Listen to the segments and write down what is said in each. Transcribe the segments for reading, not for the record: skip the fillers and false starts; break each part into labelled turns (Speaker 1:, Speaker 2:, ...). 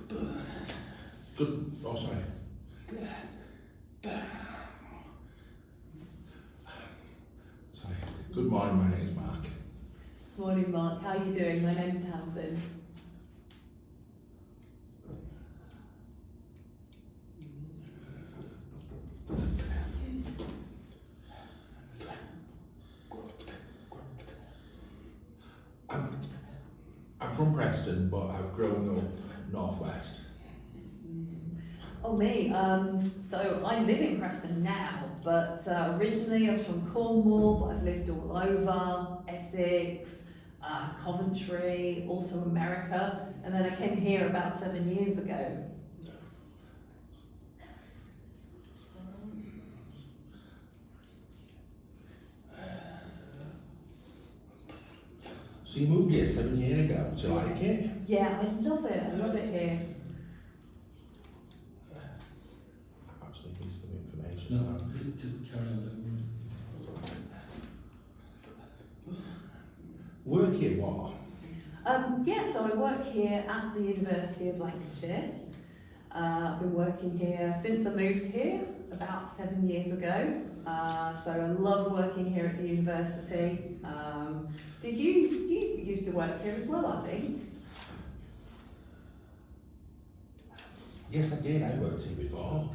Speaker 1: Good, oh sorry. Sorry. Good morning, my name is Mark.
Speaker 2: Morning, Mark. How are you doing? My name's Tamsin.
Speaker 1: I'm from Preston, but I've grown up northwest.
Speaker 2: Oh, me. So I live in Preston now, but originally I was from Cornwall, but I've lived all over, Essex, Coventry, also America, and then I came here about 7 years ago.
Speaker 1: So you moved here 7 years ago, do you like it?
Speaker 2: Yeah, I love it. I love it here.
Speaker 1: I've actually missed some information.
Speaker 3: No, just carry on.
Speaker 1: Work here what?
Speaker 2: Yeah, so I work here at the University of Lancashire. I've been working here since I moved here about 7 years ago. So I love working here at the university. Did you used to work here as well, I think?
Speaker 1: Yes, I did. I worked here before.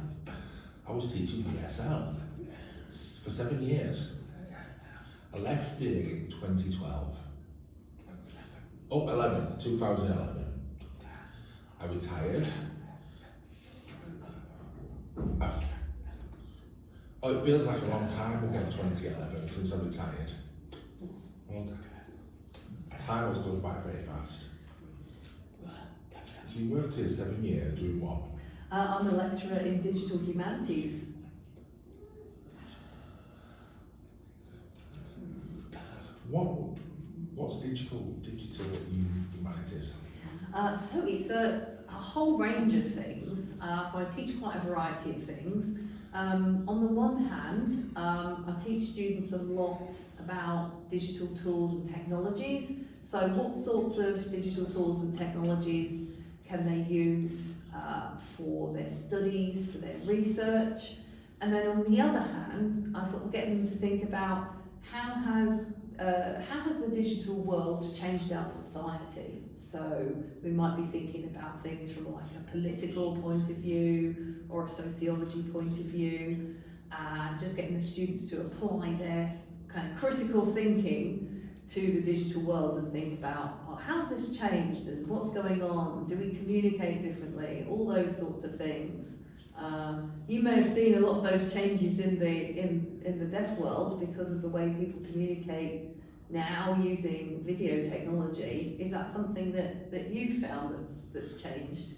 Speaker 1: I was teaching ESL for 7 years. I left in 2012. Oh, 2011. I retired. It feels like a long time ago, 2011, since I retired. A long time. Time was going by very fast. So you worked here 7 years, doing what?
Speaker 2: I'm a lecturer in digital humanities.
Speaker 1: What's digital humanities?
Speaker 2: So it's a whole range of things. So I teach quite a variety of things. On the one hand, I teach students a lot about digital tools and technologies. So what sorts of digital tools and technologies can they use for their studies, for their research? And then on the other hand, I sort of get them to think about how has the digital world changed our society? So we might be thinking about things from like a political point of view or a sociology point of view, and just getting the students to apply their kind of critical thinking to the digital world and think about, well, how's this changed and what's going on? Do we communicate differently? All those sorts of things. You may have seen a lot of those changes in the deaf world because of the way people communicate now using video technology. Is that something that you've found that's changed?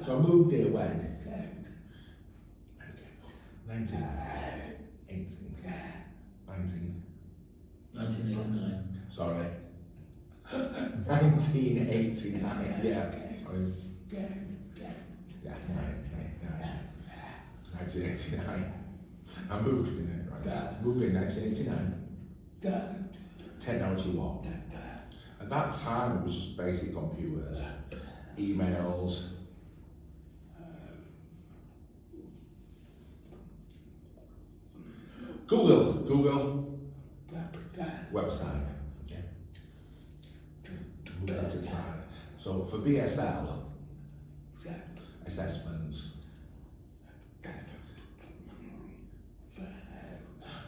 Speaker 1: So I moved here when?
Speaker 3: 1989.
Speaker 1: Sorry. 1989, yeah. Sorry. Yeah, 1989. I moved in it, right? Moved in 1989. Technology what? At that time it was just basic computers, emails. Google website. Yeah. Move that to the side. So for BSL assessments.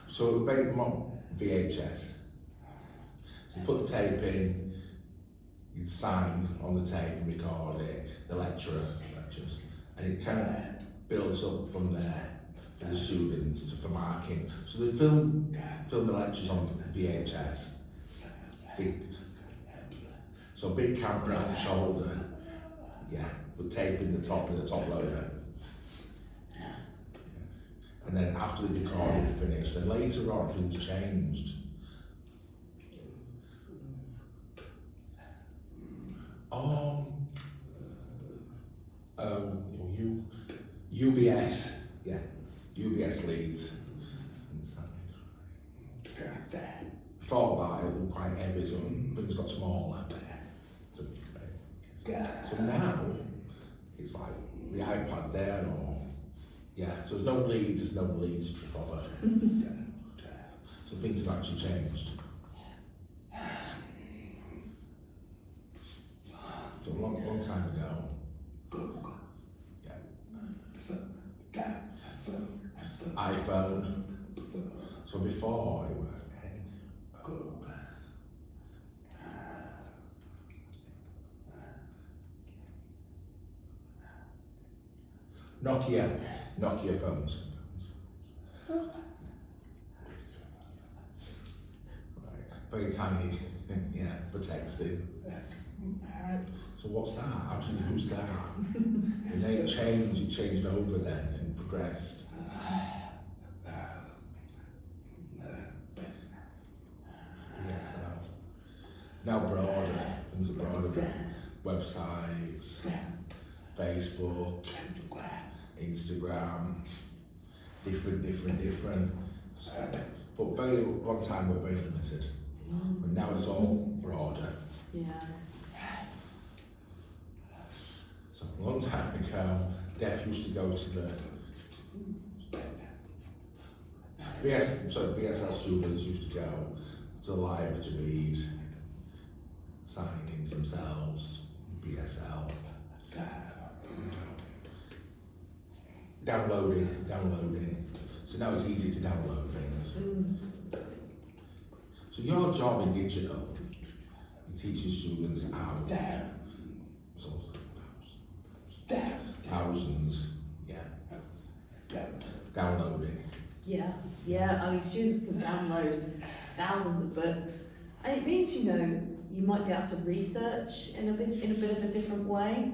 Speaker 1: So it would be VHS. So you put the tape in, you'd sign on the tape and record it. The lecturer lectures, and it kind of builds up from there for the students for marking. So they film the lectures on VHS. Big camera on the shoulder, yeah, with tape in the top loader. And then after the recording finished, then later on things changed. UBS, yeah, UBS Leeds. Thought about it, they were quite heavy, so things got smaller. So now, it's like the iPad there, or, yeah, so there's no leads to trip over. So things have actually changed. So a long time ago, yeah. iPhone. So before it was Nokia phones. Right. Very tiny, yeah, for texting. So what's that? Actually, who's that? And then it changed over then and progressed. Yeah, so now broader, things are broader. Websites, Facebook, Instagram, different. But very long time we're very limited. And now it's all broader.
Speaker 2: Yeah.
Speaker 1: So a long time ago, Def used to go to the BSL students used to go to the library to read, sign things themselves, BSL. Downloading. So now it's easy to download things. So your job in digital, you teach your students how thousands, yeah, downloading.
Speaker 2: Yeah. I mean, students can download thousands of books, and it means you might be able to research in a bit of a different way.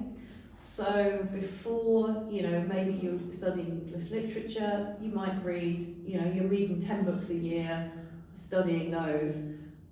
Speaker 2: So before, maybe you're studying English literature, you might read, you're reading 10 books a year, studying those.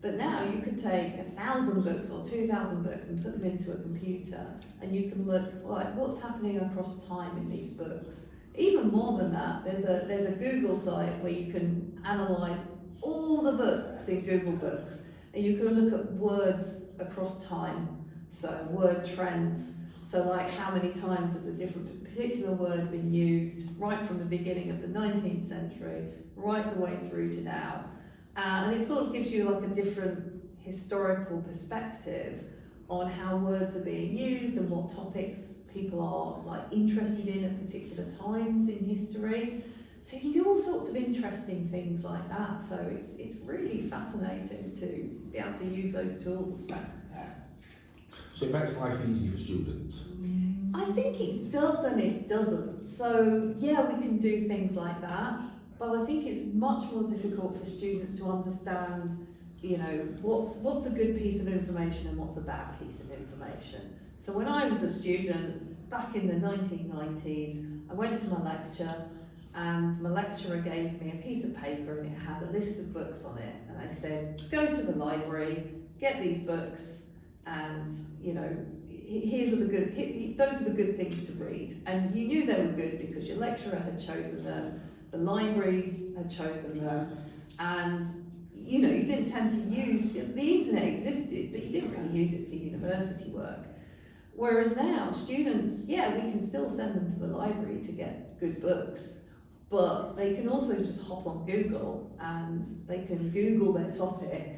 Speaker 2: But now you could take 1,000 books or 2,000 books and put them into a computer, and you can look like what's happening across time in these books. Even more than that, there's a Google site where you can analyse all the books in Google Books, and you can look at words across time, so word trends. So like how many times has a different particular word been used right from the beginning of the 19th century, right the way through to now. And it sort of gives you like a different historical perspective on how words are being used and what topics people are like interested in at particular times in history. So you can do all sorts of interesting things like that. So it's really fascinating to be able to use those tools.
Speaker 1: So it makes life easy for students.
Speaker 2: I think it does and it doesn't. So yeah, we can do things like that, but I think it's much more difficult for students to understand, what's a good piece of information and what's a bad piece of information. So when I was a student back in the 1990s, I went to my lecture and my lecturer gave me a piece of paper and it had a list of books on it, and they said, go to the library, get these books, and those are the good things to read. And you knew they were good because your lecturer had chosen them, the library had chosen them, and you didn't tend to use, the internet existed, but you didn't really use it for university work. Whereas now, students, we can still send them to the library to get good books, but they can also just hop on Google and they can Google their topic,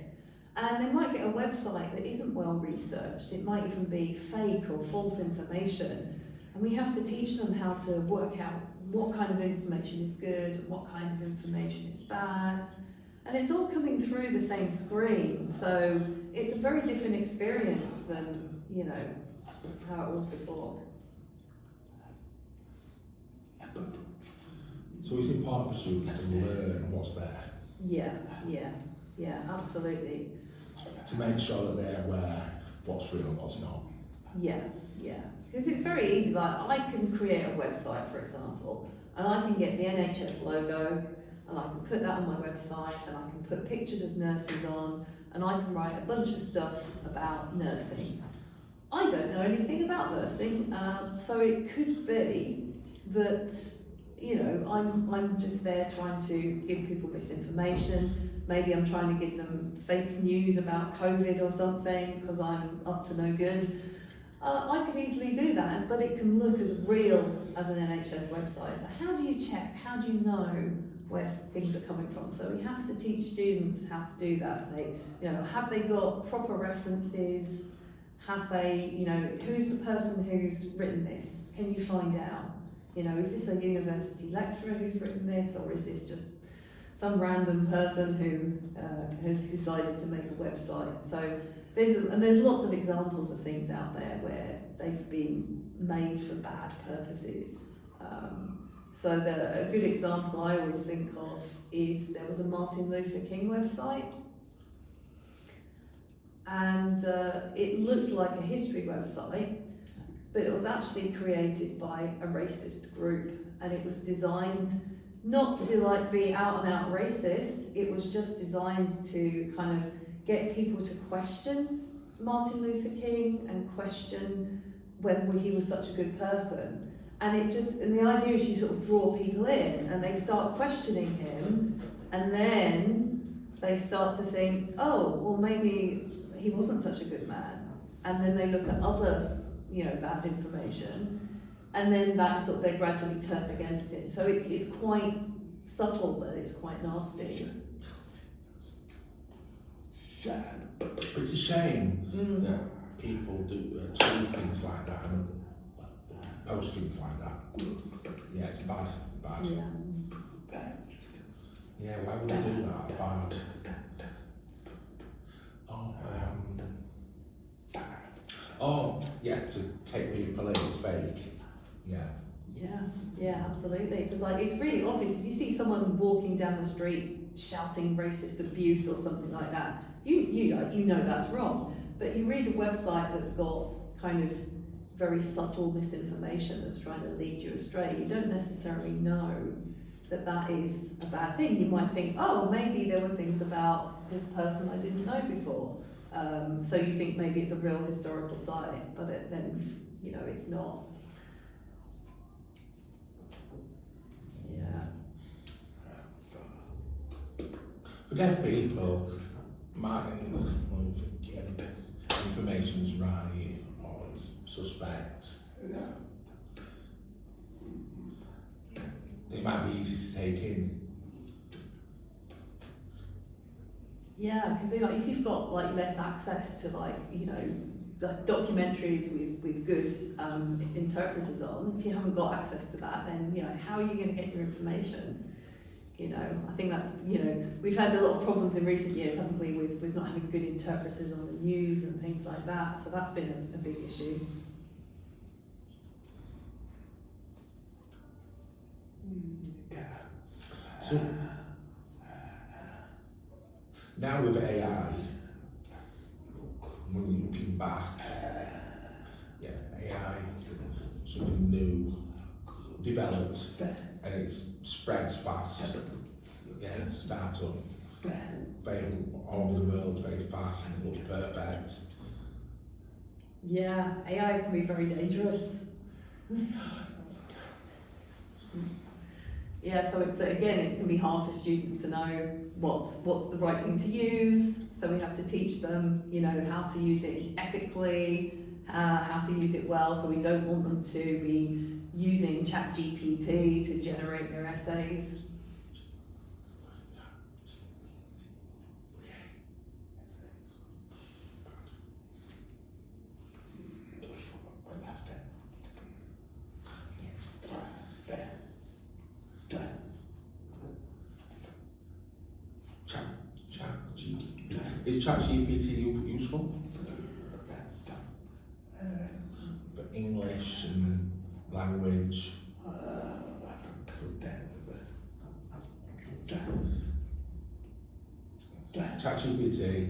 Speaker 2: and they might get a website that isn't well researched. It might even be fake or false information, and we have to teach them how to work out what kind of information is good and what kind of information is bad. And it's all coming through the same screen, so it's a very different experience than, how it was before.
Speaker 1: So it's important for students to learn what's there,
Speaker 2: Yeah, absolutely.
Speaker 1: to make sure that they're aware what's real and what's not.
Speaker 2: Yeah. Because it's very easy, like I can create a website, for example, and I can get the NHS logo, and I can put that on my website, and I can put pictures of nurses on, and I can write a bunch of stuff about nursing. I don't know anything about nursing, so it could be that, you know, I'm just there trying to give people misinformation. Maybe I'm trying to give them fake news about COVID or something because I'm up to no good. I could easily do that, but it can look as real as an NHS website. So how do you check? How do you know where things are coming from? So we have to teach students how to do that. Say, you know, have they got proper references? Have they, you know, who's the person who's written this? Can you find out? You know, is this a university lecturer who's written this, or is this just some random person who has decided to make a website? So there's lots of examples of things out there where they've been made for bad purposes. So a good example I always think of is there was a Martin Luther King website, and it looked like a history website, but it was actually created by a racist group, and it was designed not to like be out and out racist. It was just designed to kind of get people to question Martin Luther King and question whether he was such a good person. And the idea is you sort of draw people in and they start questioning him, and then they start to think, oh, well maybe he wasn't such a good man. And then they look at other, you know, bad information, and then they're gradually turned against him. So it's quite subtle, but it's quite nasty.
Speaker 1: It's a shame that people do things like that and post things like that. Yeah, it's bad. Yeah, why would they do that? Bad. Yeah, to take people in, it's fake.
Speaker 2: Yeah, absolutely. Because like it's really obvious if you see someone walking down the street shouting racist abuse or something like that, you know that's wrong. But you read a website that's got kind of very subtle misinformation that's trying to lead you astray, you don't necessarily know that that is a bad thing. You might think, oh, maybe there were things about this person I didn't know before. So you think maybe it's a real historical site, but then, you know, it's not. Yeah.
Speaker 1: For deaf people, Martin Luther King, information's right or is suspect. It might be easy to take in.
Speaker 2: Yeah, because like, if you've got like less access to like, you know, documentaries with good interpreters on, if you haven't got access to that, then, you know, how are you going to get your information? You know, I think that's, you know, we've had a lot of problems in recent years, haven't we, with not having good interpreters on the news and things like that. So that's been a big issue.
Speaker 1: So, now with AI, when you're looking back, yeah, AI, something new, developed, and it spreads fast. Yeah, startup, very all over the world, very fast, and it looks perfect.
Speaker 2: Yeah, AI can be very dangerous. Yeah, so it's again, it can be hard for students to know what's the right thing to use. So we have to teach them, you know, how to use it ethically, how to use it well. So we don't want them to be using ChatGPT to generate their essays.
Speaker 1: Is ChatGPT useful? For English and language? ChatGPT,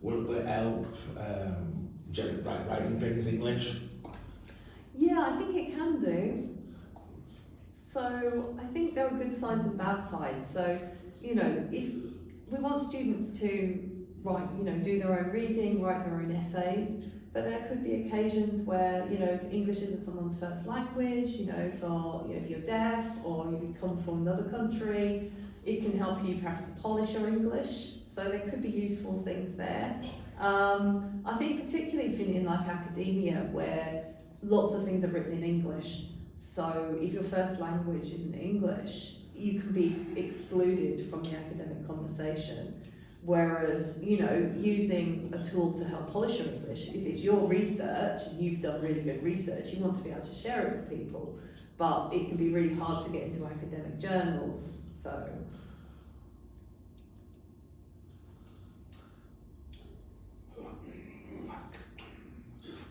Speaker 1: will it help writing things English?
Speaker 2: Yeah, I think it can do. So I think there are good sides and bad sides. So, you know, if we want students to write, you know, do their own reading, write their own essays, but there could be occasions where, you know, if English isn't someone's first language, you know, for, you know, if you're deaf or if you come from another country, it can help you perhaps to polish your English. So there could be useful things there. I think particularly if you're in like academia where lots of things are written in English. So if your first language isn't English, you can be excluded from the academic conversation. Whereas, you know, using a tool to help polish your English, if it's your research and you've done really good research, you want to be able to share it with people. But it can be really hard to get into academic journals. So.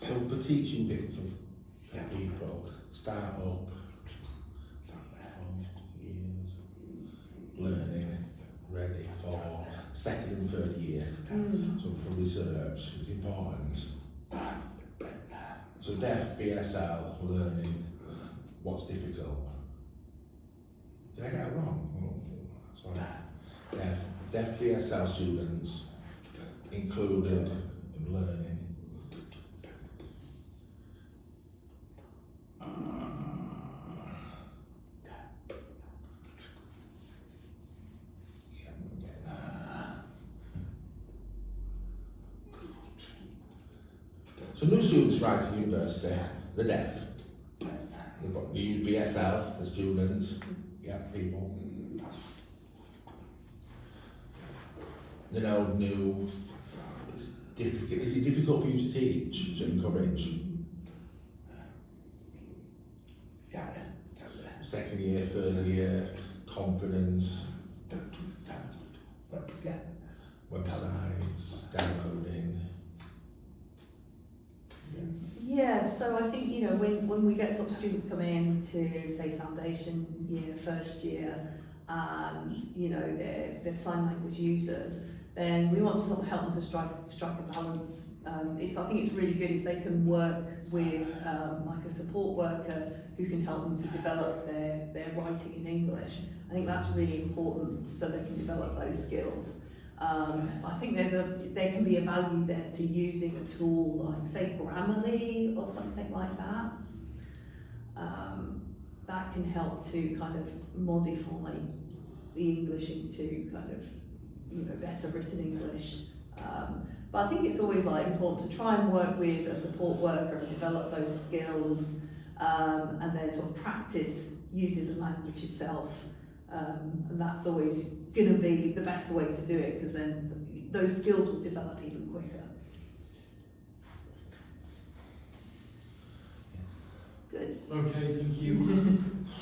Speaker 1: So for teaching people, start up, years, learning, ready for second and third year. So for research, it's important. So deaf BSL learning, what's difficult? Did I get it wrong? Oh, sorry. Deaf BSL students included in learning. So new students write at university, they're deaf. They use BSL, the students, people. They know new, it's difficult. Is it difficult for you to teach, to encourage? Second year, third year, confidence, websites, downloading.
Speaker 2: Yeah, so I think, you know, when we get sort of students come in to, say, foundation year, first year, and, you know, they're sign language users, then we want to sort of help them to strike a balance. I think it's really good if they can work with like a support worker who can help them to develop their writing in English. I think that's really important so they can develop those skills. I think there can be a value there to using a tool like, say, Grammarly or something like that. That can help to kind of modify the English into kind of, you know, better written English. But I think it's always like important to try and work with a support worker and develop those skills, and then sort of practice using the language yourself. And that's always going to be the best way to do it, because then those skills will develop even quicker. Good.
Speaker 3: Okay, thank you.